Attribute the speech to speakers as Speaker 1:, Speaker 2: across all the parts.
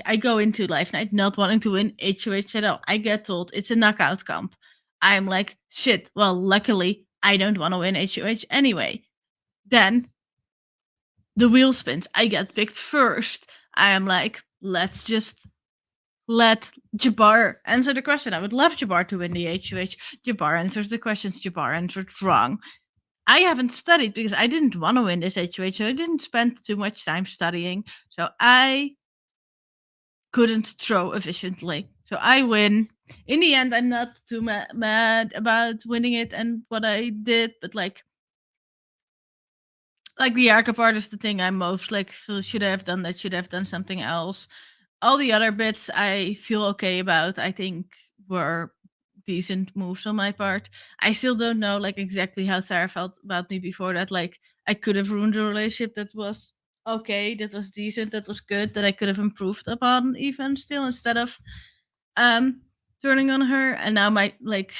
Speaker 1: I go into Life Night not wanting to win HOH at all. I get told it's a knockout comp. I'm like, shit. Well, luckily, I don't want to win HOH anyway. Then the wheel spins. I get picked first. I am like, let's just let Jabbar answer the question. I would love Jabbar to win the HOH. Jabbar answers the questions. Jabbar answered wrong. I haven't studied because I didn't want to win this HOH, so I didn't spend too much time studying. So I couldn't throw efficiently. So I win. In the end, I'm not too mad about winning it and what I did, but like the Arca part is the thing I'm most like, should I have done that? Should I have done something else? All the other bits I feel okay about. I think were decent moves on my part. I still don't know like exactly how Sarah felt about me before that. Like I could have ruined a relationship that was okay, that was decent, that was good, that I could have improved upon even still instead of turning on her. And now my like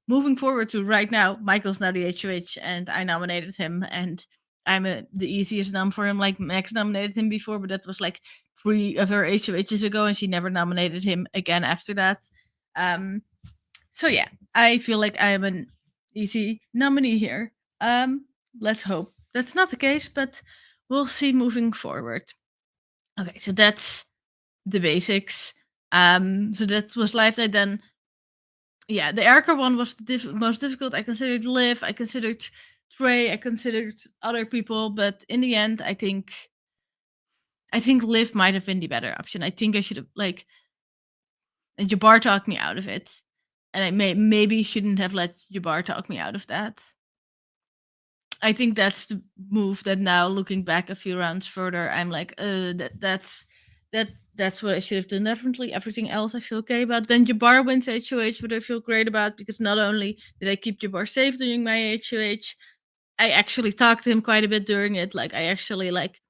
Speaker 1: moving forward to right now, Michael's now the HOH and I nominated him and I'm the easiest nom for him. Like Max nominated him before, but that was like 3 of her HOHs ago and she never nominated him again after that. So yeah, I feel like I am an easy nominee here. Let's hope that's not the case, but we'll see moving forward. Okay, so that's the basics. So that was Life Night. Then, yeah, the Erica one was the most difficult. I considered Liv, I considered Trey, I considered other people, but in the end, I think Liv might have been the better option. I think I should have like, and Jabbar talked me out of it, and I maybe shouldn't have let Jabbar talk me out of that. I think that's the move that now, looking back a few rounds further, I'm like, that's what I should have done differently. Everything else I feel okay about. Then Jabbar wins HOH, what I feel great about, because not only did I keep Jabbar safe during my HOH, I actually talked to him quite a bit during it. Like I actually like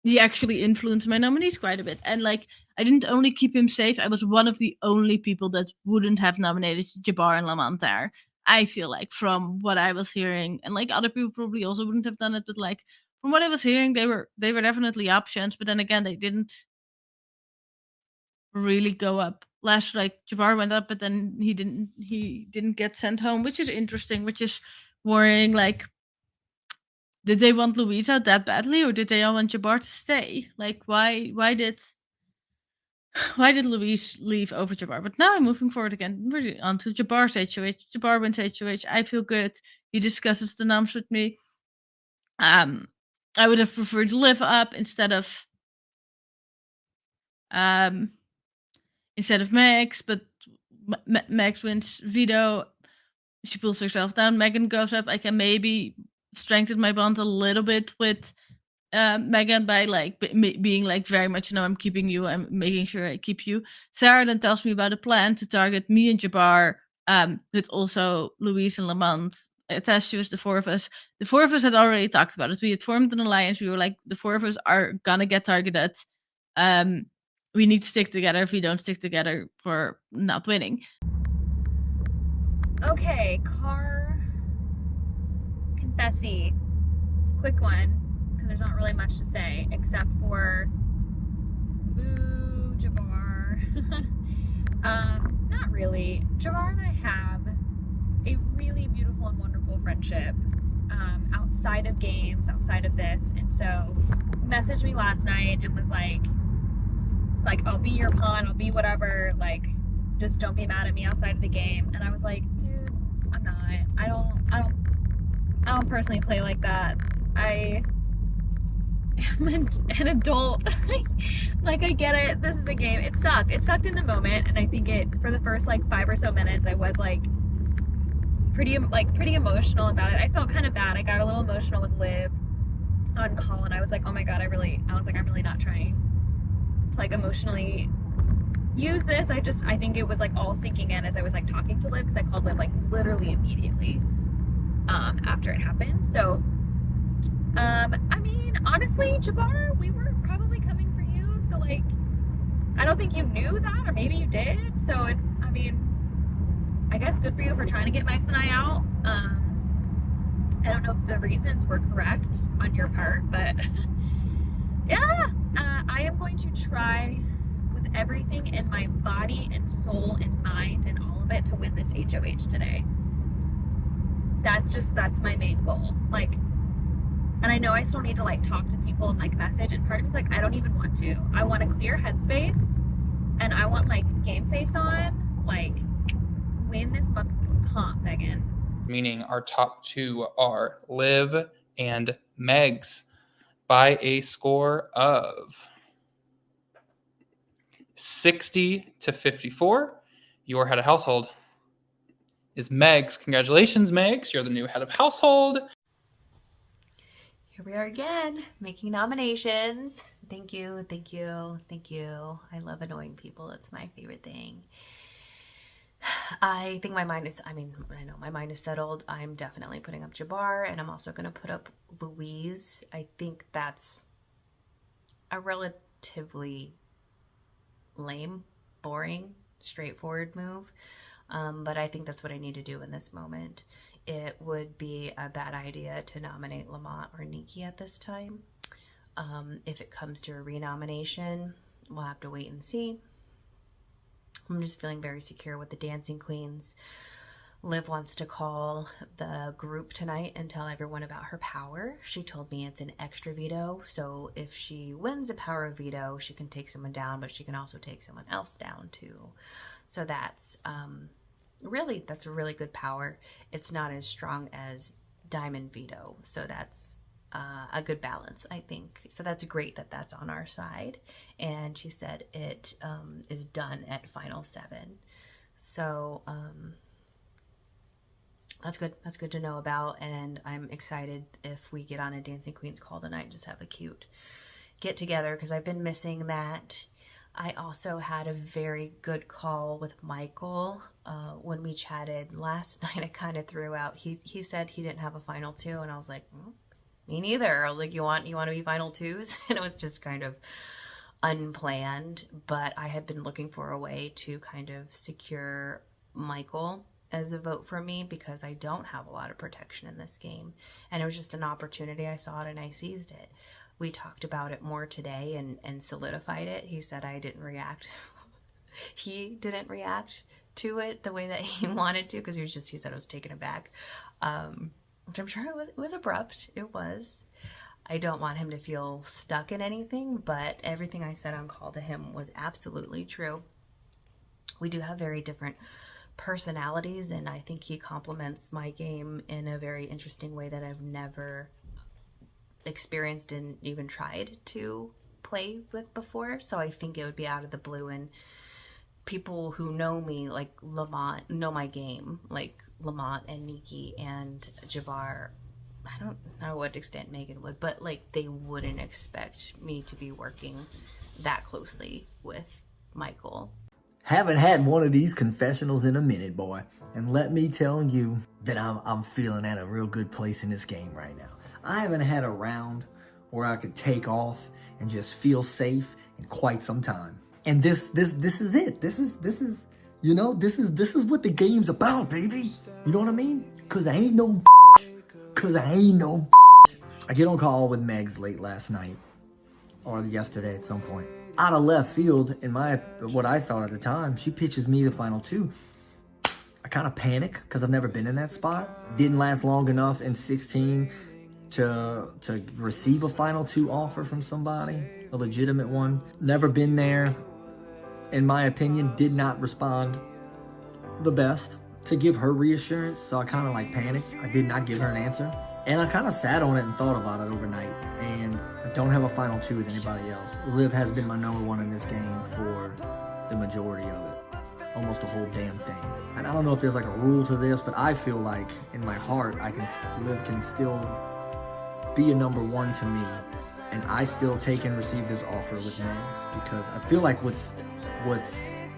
Speaker 1: he actually influenced my nominees quite a bit. And like I didn't only keep him safe, I was one of the only people that wouldn't have nominated Jabbar and Lamont there. I feel like from what I was hearing, and like other people probably also wouldn't have done it, but like from what I was hearing, they were definitely options. But then again, they didn't really go up. Last like Jabbar went up, but then he didn't get sent home, which is interesting, which is worrying. Like, did they want Louise out that badly, or did they all want Jabbar to stay? Like, why did Louise leave over Jabbar? But now I'm moving forward again, really onto Jabbar's HOH. Jabbar wins HOH. I feel good. He discusses the noms with me. I would have preferred Liv up instead of Max, but Max wins veto. She pulls herself down. Megan goes up. I can maybe strengthen my bond a little bit with Megan by like being like very much, no, I'm keeping you. I'm making sure I keep you. Sarah then tells me about a plan to target me and Jabbar, with also Louise and Lamont attached to us, the 4 of us. The 4 of us had already talked about it. We had formed an alliance. We were like, the 4 of us are gonna get targeted. We need to stick together. If we don't stick together, we're not winning.
Speaker 2: Okay, car confessy. Quick one, because there's not really much to say except for boo Jabbar. Not really. Jabbar and I have a really beautiful and wonderful friendship outside of games, outside of this, and so he messaged me last night and was like I'll be your pawn, I'll be whatever, like just don't be mad at me outside of the game. And I was like, dude, I'm not. I don't personally play like that. I am an adult. Like, I get it. This is a game. It sucked. It sucked in the moment, and I think for the first like 5 or so minutes, I was like pretty emotional about it. I felt kind of bad. I got a little emotional with Liv on call, and I was like, oh my god, I'm really not trying to like emotionally use this. I think it was like all sinking in as I was like talking to Liv, because I called Liv like literally immediately after it happened. So I mean, honestly, Jabbar, we were probably coming for you, so like I don't think you knew that, or maybe you did. So I mean, I guess good for you for trying to get Max and I out. I don't know if the reasons were correct on your part, but yeah, I am going to try everything in my body and soul and mind and all of it to win this HOH today. That's my main goal. Like, and I know I still need to like talk to people and like message, and part of me's like, I don't even want to. I want a clear headspace, and I want like game face on, like win this comp, Megan.
Speaker 3: Meaning our top two are Liv and Megs by a score of 60 to 54. Your head of household is Megs. Congratulations, Megs. You're the new head of household.
Speaker 4: Here we are again, making nominations. Thank you, thank you, thank you. I love annoying people. It's my favorite thing. I think my mind is, I know my mind is settled. I'm definitely putting up Jabbar, and I'm also going to put up Louise. I think that's a relatively lame, boring, straightforward move. But I think that's what I need to do in this moment. It would be a bad idea to nominate Lamont or Nikki at this time. If it comes to a renomination, we'll have to wait and see. I'm just feeling very secure with the Dancing Queens. Liv wants to call the group tonight and tell everyone about her power. She told me it's an extra veto, so if she wins a power veto, she can take someone down, but she can also take someone else down too. So that's that's a really good power. It's not as strong as Diamond veto, so that's a good balance, I think. So that's great that that's on our side. And she said it is done at Final 7. So that's good. That's good to know about. And I'm excited if we get on a Dancing Queens call tonight and just have a cute get together, because I've been missing that. I also had a very good call with Michael when we chatted last night. I kind of threw out, he said he didn't have a Final 2, and I was like, me neither. I was like, you want to be Final 2s? And it was just kind of unplanned, but I had been looking for a way to kind of secure Michael as a vote for me, because I don't have a lot of protection in this game, and it was just an opportunity. I saw it and I seized it. We talked about it more today and solidified it. He said I didn't react. He didn't react to it the way that he wanted to, because he said I was taken aback. Which I'm sure it was abrupt. It was. I don't want him to feel stuck in anything, but everything I said on call to him was absolutely true. We do have very different personalities, and I think he complements my game in a very interesting way that I've never experienced and even tried to play with before. So I think it would be out of the blue, and people who know me, like Lamont, know my game, like Lamont and Nikki and Jabbar. I don't know what extent Megan would, but like they wouldn't expect me to be working that closely with Michael.
Speaker 5: Haven't had one of these confessionals in a minute, boy. And let me tell you that I'm feeling at a real good place in this game right now. I haven't had a round where I could take off and just feel safe in quite some time. And this is it. This is you know, this is what the game's about, baby. You know what I mean? Cause I ain't no I get on call with Megs late last night or yesterday at some point. Out of left field, in what I thought at the time, she pitches me the Final 2. I kind of panic because I've never been in that spot. Didn't last long enough in 16 to receive a Final 2 offer from somebody, a legitimate one. Never been there. In my opinion, did not respond the best to give her reassurance, so I kind of like panicked. I did not give her an answer, and I kind of sat on it and thought about it overnight, and I don't have a Final 2 with anybody else. Liv has been my number one in this game for the majority of it, almost the whole damn thing. And I don't know if there's like a rule to this, but I feel like in my heart, Liv can still be a number one to me, and I still take and receive this offer with Megs, because I feel like what's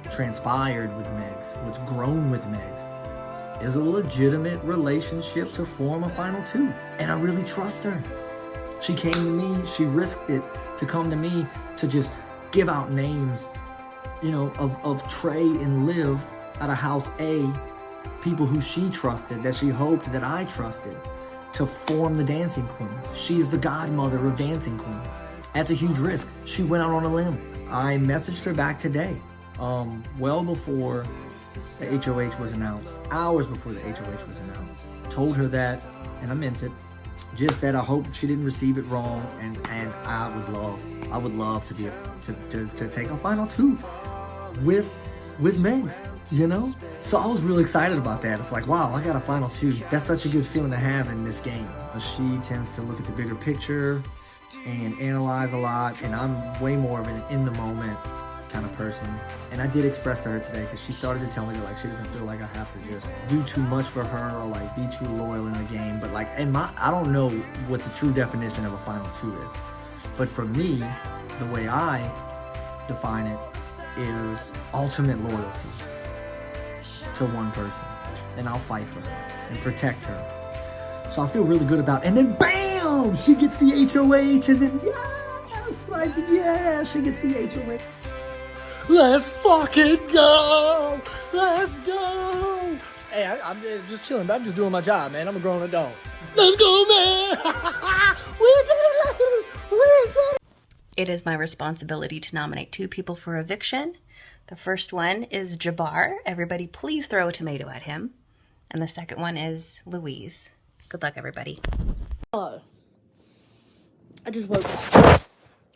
Speaker 5: transpired with Megs, what's grown with Megs, is a legitimate relationship to form a Final 2. And I really trust her. She came to me, she risked it to come to me to just give out names, you know, of Trey and Liv out of House A, people who she trusted, that she hoped that I trusted, to form the Dancing Queens. She is the godmother of Dancing Queens. That's a huge risk. She went out on a limb. I messaged her back today, well before the HOH was announced, hours before the HOH was announced. Told her that, and I meant it, just that I hope she didn't receive it wrong, and I would love to be to take a final 2 with Megs, you know? So I was really excited about that. It's like, wow, I got a final 2. That's such a good feeling to have in this game. She tends to look at the bigger picture and analyze a lot, and I'm way more of an in the moment kind of person. And I did express to her today, because she started to tell me that like she doesn't feel like I have to just do too much for her or like be too loyal in the game. But like, I don't know what the true definition of a final 2 is. But for me, the way I define it is ultimate loyalty to one person, and I'll fight for her and protect her. So I feel really good about it. And then bam, she gets the HOH, and then yes, like yeah, she gets the HOH. Let's fucking go! Let's go! Hey, I'm just chilling, but I'm just doing my job, man. I'm a grown adult. Let's go, man! We did it, ladies! We did it!
Speaker 4: It is my responsibility to nominate 2 people for eviction. The first one is Jabbar. Everybody please throw a tomato at him. And the second one is Louise. Good luck, everybody.
Speaker 6: Hello. I just woke up.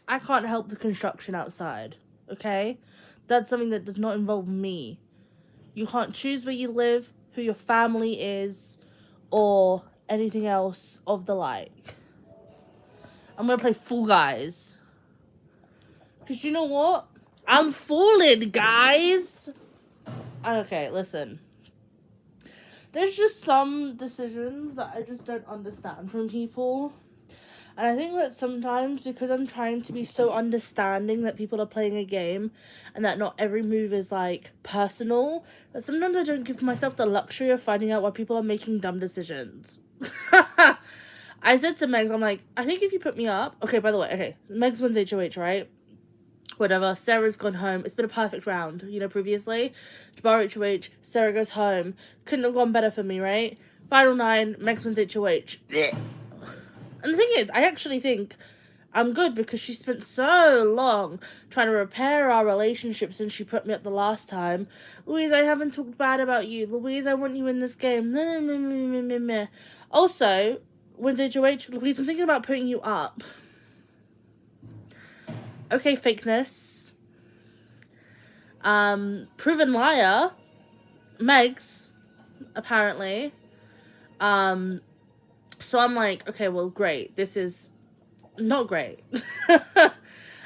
Speaker 6: I can't help the construction outside, okay? That's something that does not involve me. You can't choose where you live, who your family is, or anything else of the like. I'm gonna play Fall Guys. Because you know what? I'm falling, guys! Okay, listen. There's just some decisions that I just don't understand from people. And I think that sometimes, because I'm trying to be so understanding that people are playing a game and that not every move is, like, personal, that sometimes I don't give myself the luxury of finding out why people are making dumb decisions. I said to Megs, I'm like, I think if you put me up... Okay, by the way, okay, Megs wins HOH, right? Whatever, Sarah's gone home. It's been a perfect round, you know, previously. Jabbar HOH, Sarah goes home. Couldn't have gone better for me, right? Final 9, Megs wins HOH. And the thing is, I actually think I'm good, because she spent so long trying to repair our relationship since she put me up the last time. Louise, I haven't talked bad about you. Louise, I want you in this game. Also, wins HOH, Louise, I'm thinking about putting you up. Okay, fakeness. Proven liar. Megs, apparently. So I'm like, okay, well, great. This is not great. And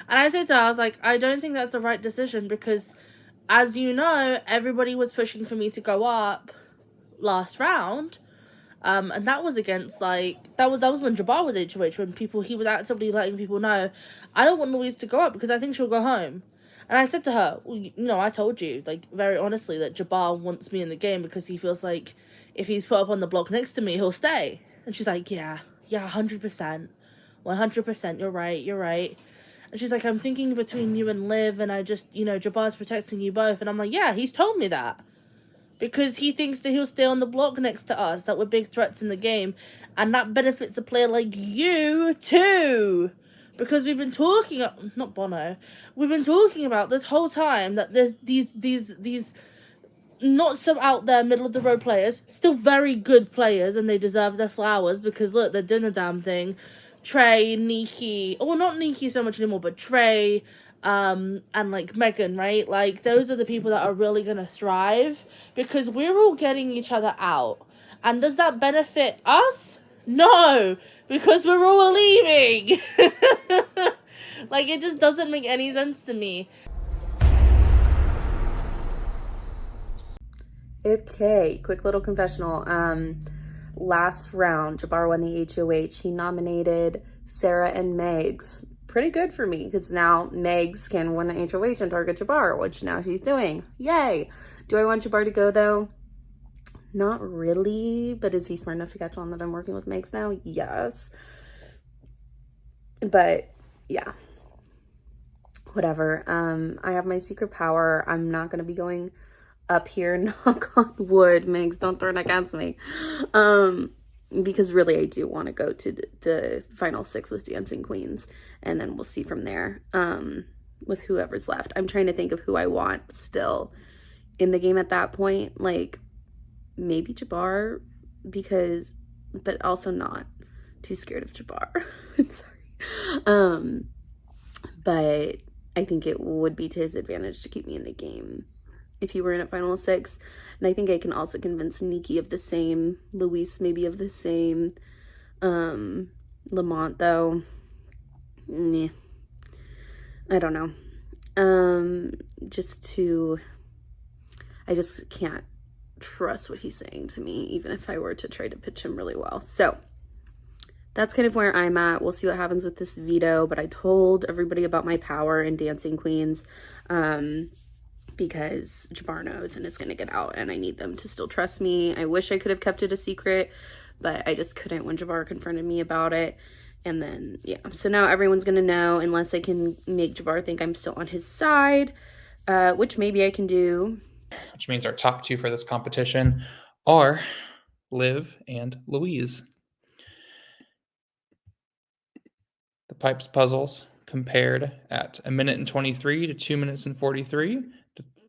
Speaker 6: I said to her, I was like, I don't think that's the right decision, because, as you know, everybody was pushing for me to go up last round. And that was against, like, that was when Jabbar was HOH, when he was actively letting people know, I don't want Louise to go up because I think she'll go home. And I said to her, well, you know, I told you, like, very honestly, that Jabbar wants me in the game because he feels like if he's put up on the block next to me, he'll stay. And she's like, yeah, 100%. 100%, you're right. And she's like, I'm thinking between you and Liv, and I just, you know, Jabbar's protecting you both. And I'm like, yeah, he's told me that. Because he thinks that he'll stay on the block next to us, that we're big threats in the game. And that benefits a player like you, too. Because we've been talking, not Bono, we've been talking about this whole time that there's these not so out there, middle of the road players, still very good players, and they deserve their flowers because look, they're doing the damn thing. Trey, Nikki, or not Nikki so much anymore, but Trey, and like Megan, right? Like, those are the people that are really gonna thrive because we're all getting each other out. And does that benefit us? No, because we're all leaving. Like, it just doesn't make any sense to me.
Speaker 7: Okay, quick little confessional. Last round, Jabbar won the HOH. He nominated Sarah and Megs. Pretty good for me, because now Megs can win the HOH and target Jabbar, which now she's doing. Yay! Do I want Jabbar to go, though? Not really, but is he smart enough to catch on that I'm working with Megs now? Yes. But, yeah. Whatever. I have my secret power. I'm not going to be going up here, knock on wood. Megs, don't turn against me. Because really I do want to go to the final 6 with Dancing Queens, and then we'll see from there. with whoever's left. I'm trying to think of who I want still in the game at that point. Like maybe Jabbar, because, but also not too scared of Jabbar. I'm sorry. But I think it would be to his advantage to keep me in the game if he were in a final 6. And I think I can also convince Nikki of the same, Luis maybe of the same. Lamont though, nah, I don't know. I just can't trust what he's saying to me, even if I were to try to pitch him really well. So that's kind of where I'm at. We'll see what happens with this veto, but I told everybody about my power in Dancing Queens, because Jabbar knows and it's going to get out, and I need them to still trust me. I wish I could have kept it a secret, but I just couldn't when Jabbar confronted me about it. And then, yeah, so now everyone's going to know, unless I can make Jabbar think I'm still on his side, which maybe I can do.
Speaker 3: Which means our top 2 for this competition are Liv and Louise. The pipes puzzles compared at 1 minute and 23 to 2 minutes and 43.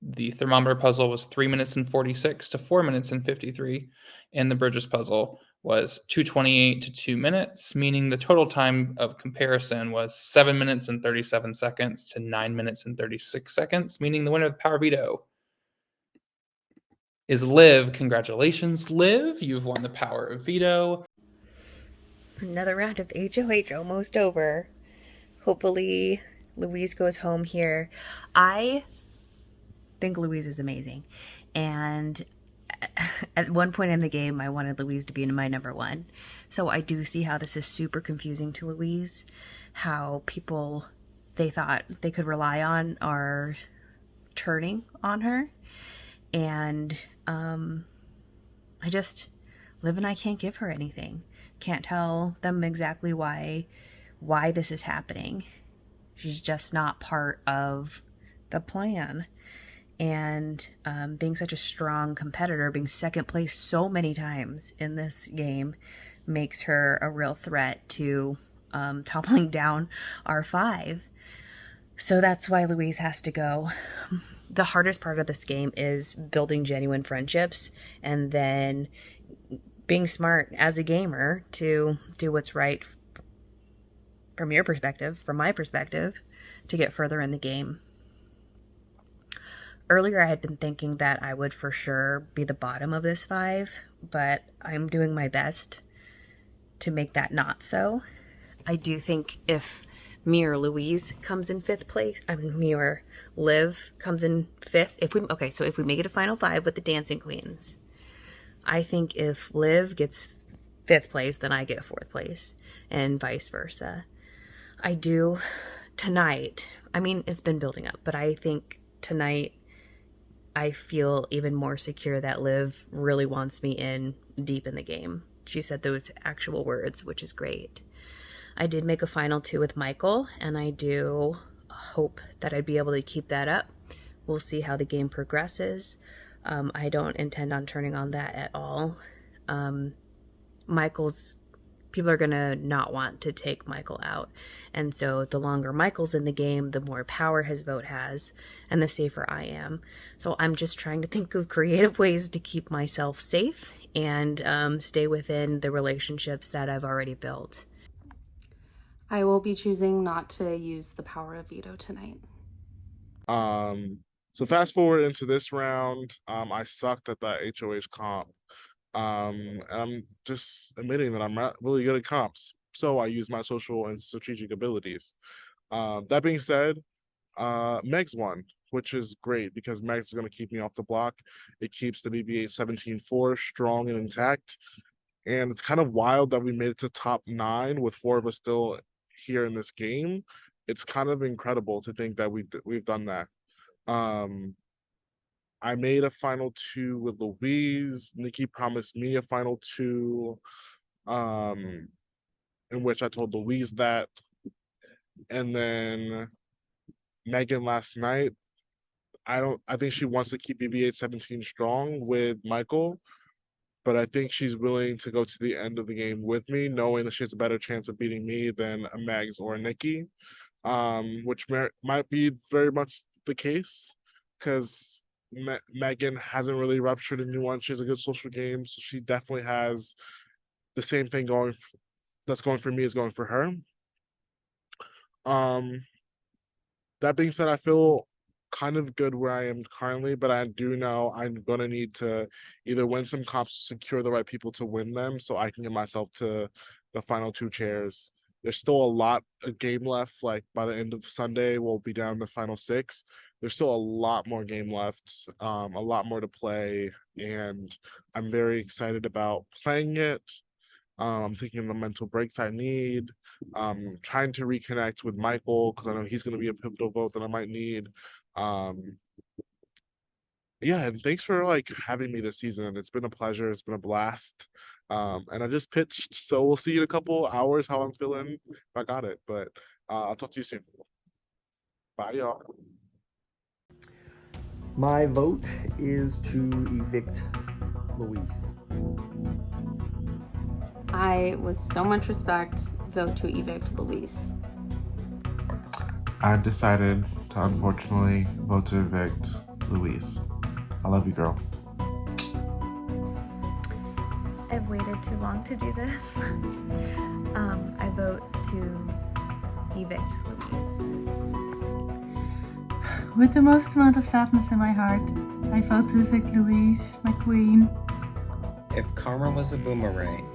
Speaker 3: The thermometer puzzle was 3 minutes and 46 to 4 minutes and 53. And the bridges puzzle was 2:28 to 2 minutes, meaning the total time of comparison was 7 minutes and 37 seconds to 9 minutes and 36 seconds, meaning the winner of the power veto is Liv. Congratulations, Liv. You've won the power of veto.
Speaker 4: Another round of HOH almost over. Hopefully Louise goes home here. I think Louise is amazing. And at one point in the game, I wanted Louise to be my number 1. So I do see how this is super confusing to Louise. How people they thought they could rely on are turning on her. And Liv and I can't give her anything. Can't tell them exactly why this is happening. She's just not part of the plan. And being such a strong competitor, being second place so many times in this game, makes her a real threat to toppling down R5. So that's why Louise has to go. The hardest part of this game is building genuine friendships and then being smart as a gamer to do what's right from your perspective, from my perspective, to get further in the game. Earlier, I had been thinking that I would for sure be the bottom of this 5, but I'm doing my best to make that not so. I do think if me or Louise comes in 5th place, me or Liv comes in 5th, if we make it a final 5 with the Dancing Queens, I think if Liv gets 5th place, then I get 4th place, and vice versa. I do tonight, it's been building up, but I think tonight I feel even more secure that Liv really wants me in deep in the game. She said those actual words, which is great. I did make a final 2 with Michael, and I do hope that I'd be able to keep that up. We'll see how the game progresses. I don't intend on turning on that at all. People are going to not want to take Michael out. And so the longer Michael's in the game, the more power his vote has, and the safer I am. So I'm just trying to think of creative ways to keep myself safe and stay within the relationships that I've already built.
Speaker 7: I will be choosing not to use the power of veto tonight.
Speaker 8: So fast forward into this round, I sucked at that HOH comp. I'm just admitting that I'm not really good at comps, so I use my social and strategic abilities. That being said, Megs won, which is great because Megs is going to keep me off the block. It keeps the BB-8 17-4 strong and intact, and it's kind of wild that we made it to top 9 with 4 of us still here in this game. It's kind of incredible to think that we've done that. I made a final 2 with Louise. Nikki promised me a final 2, in which I told Louise that. And then Megan last night, I think she wants to keep BB-8 17 strong with Michael, but I think she's willing to go to the end of the game with me, knowing that she has a better chance of beating me than a Megs or a Nikki. which might be very much the case because Megan hasn't really ruptured a new one. She has a good social game, so she definitely has the same thing that's going for me is going for her. That being said, I feel kind of good where I am currently, but I do know I'm gonna need to either win some comps to secure the right people to win them so I can get myself to the final 2 chairs. There's still a lot of game left. Like by the end of Sunday, we'll be down the final 6. There's still a lot more game left, a lot more to play, and I'm very excited about playing it. I'm thinking of the mental breaks I need. Trying to reconnect with Michael because I know he's going to be a pivotal vote that I might need. Yeah, and thanks for like having me this season. It's been a pleasure. It's been a blast. And I just pitched, so we'll see in a couple hours how I'm feeling if I got it. But I'll talk to you soon. Bye, y'all.
Speaker 5: My vote is to evict Luis.
Speaker 7: I, with so much respect, vote to evict Luis.
Speaker 9: I've decided to unfortunately vote to evict Luis. I love you, girl.
Speaker 2: I've waited too long to do this. I vote to evict Luis.
Speaker 1: With the most amount of sadness in my heart, I vote to evict Louise, my queen.
Speaker 10: If karma was a boomerang,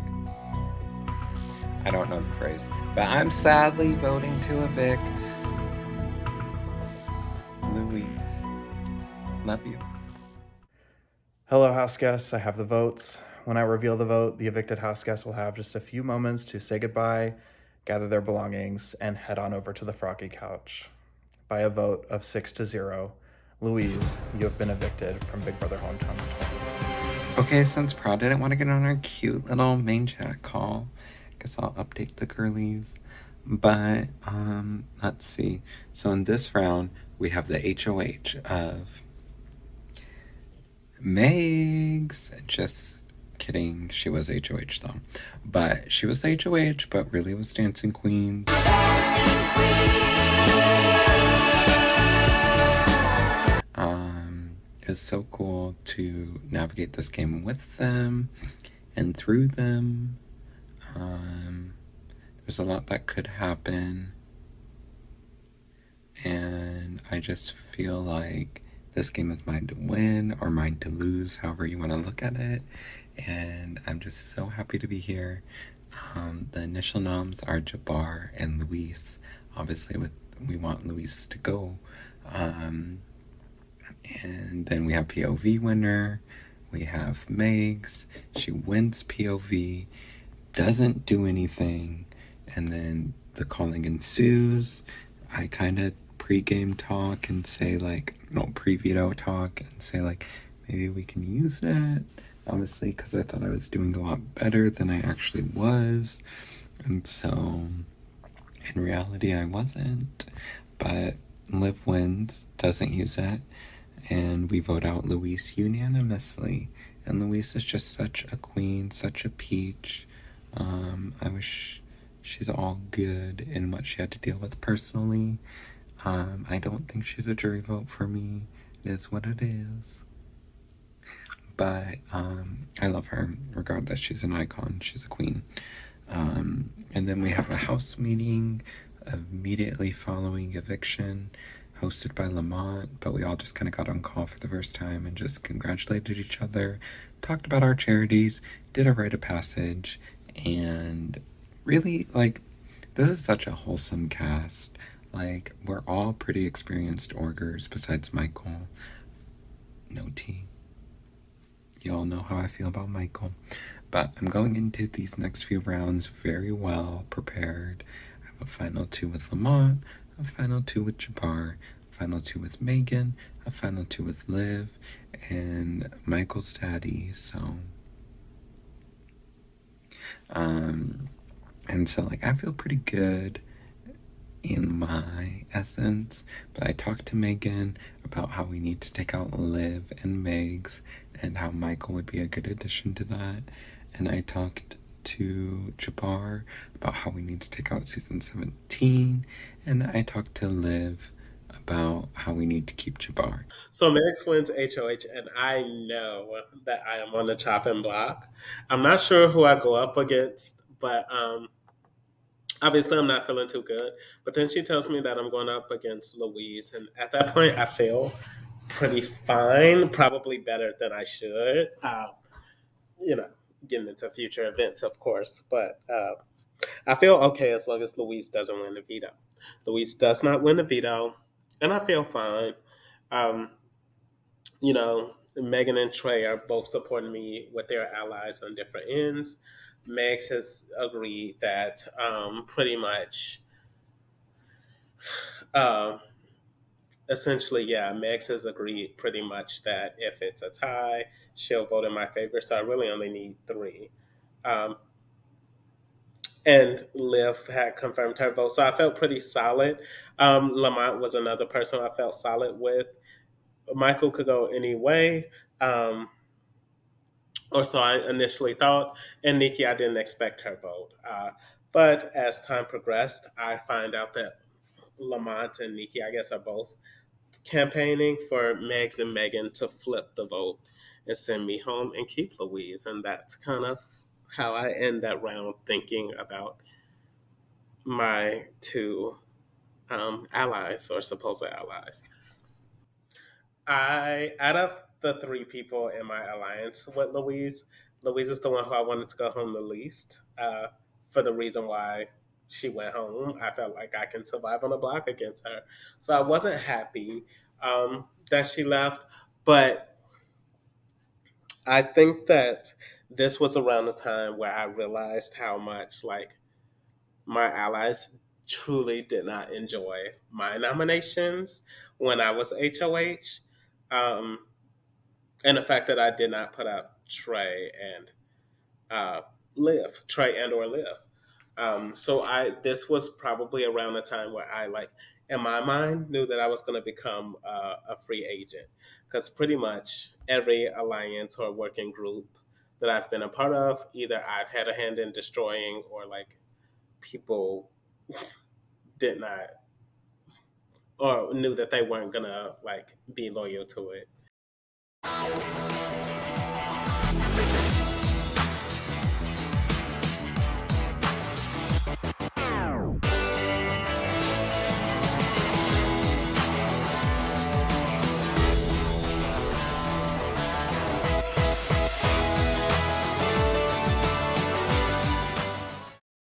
Speaker 10: I don't know the phrase, but I'm sadly voting to evict Louise. Love you.
Speaker 3: Hello, house guests. I have the votes. When I reveal the vote, the evicted house guests will have just a few moments to say goodbye, gather their belongings, and head on over to the froggy couch. By a vote of 6-0, Louise, you have been evicted from Big Brother Hometowns 20.
Speaker 10: Okay, since Prod didn't want to get on our cute little main chat call, guess I'll update the girlies. But, let's see. So in this round, we have the HOH of Megs. Just kidding, she was HOH though. But she was HOH, but really was Dancing Queens. It was so cool to navigate this game with them and through them. There's a lot that could happen, and I just feel like this game is mine to win or mine to lose, however you want to look at it, and I'm just so happy to be here. The initial noms are Jabbar and Luis. Obviously, we want Luis to go. And then we have POV winner. We have Megs. She wins POV, doesn't do anything, and then the calling ensues. I kind of pre-game talk and say pre-veto talk and say maybe we can use that. Obviously, because I thought I was doing a lot better than I actually was. And so, in reality, I wasn't. But Liv wins, doesn't use it. And we vote out Luis unanimously. And Luis is just such a queen, such a peach. I wish she's all good in what she had to deal with personally. I don't think she's a jury vote for me. It is what it is. But I love her regardless. She's an icon. She's a queen. And then we have a house meeting immediately following eviction, hosted by Lamont, but we all just kind of got on call for the first time and just congratulated each other, talked about our charities, did a rite of passage, and really, this is such a wholesome cast. We're all pretty experienced orgers besides Michael. No tea. You all know how I feel about Michael. But I'm going into these next few rounds very well prepared. I have a final 2 with Lamont, a final 2 with Jabbar, a final 2 with Megan, a final 2 with Liv, and Michael's daddy, so... And so, I feel pretty good in my essence, but I talked to Megan about how we need to take out Liv and Megs and how Michael would be a good addition to that. And I talked to Jabbar about how we need to take out season 17, and I talked to Liv about how we need to keep Jabbar.
Speaker 11: So Megs wins HOH, and I know that I am on the chopping block. I'm not sure who I go up against, but obviously I'm not feeling too good. But then she tells me that I'm going up against Louise, and at that point I feel pretty fine, probably better than I should. Getting into future events, of course, but I feel okay as long as Louise doesn't win the veto. Louise does not win the veto, and I feel fine. Megan and Trey are both supporting me with their allies on different ends. Megs has agreed that pretty much, essentially, yeah, Megs has agreed pretty much that if it's a tie, she'll vote in my favor. So I really only need 3. And Liv had confirmed her vote. So I felt pretty solid. Lamont was another person I felt solid with. Michael could go any way. Or so I initially thought. And Nikki, I didn't expect her vote. But as time progressed, I find out that Lamont and Nikki, I guess, are both campaigning for Megs and Megan to flip the vote and send me home and keep Louise. And that's kind of how I end that round, thinking about my 2 allies or supposed allies. Out of the 3 people in my alliance with Louise is the one who I wanted to go home the least, for the reason why she went home. I felt like I can survive on a block against her. So I wasn't happy that she left, but I think that this was around the time where I realized how much my allies truly did not enjoy my nominations when I was HOH. And the fact that I did not put up Trey and Trey and or Liv. So this was probably around the time where I, in my mind, knew that I was going to become a free agent, because pretty much every alliance or working group that I've been a part of, either I've had a hand in destroying or people did not, or knew that they weren't gonna be loyal to it.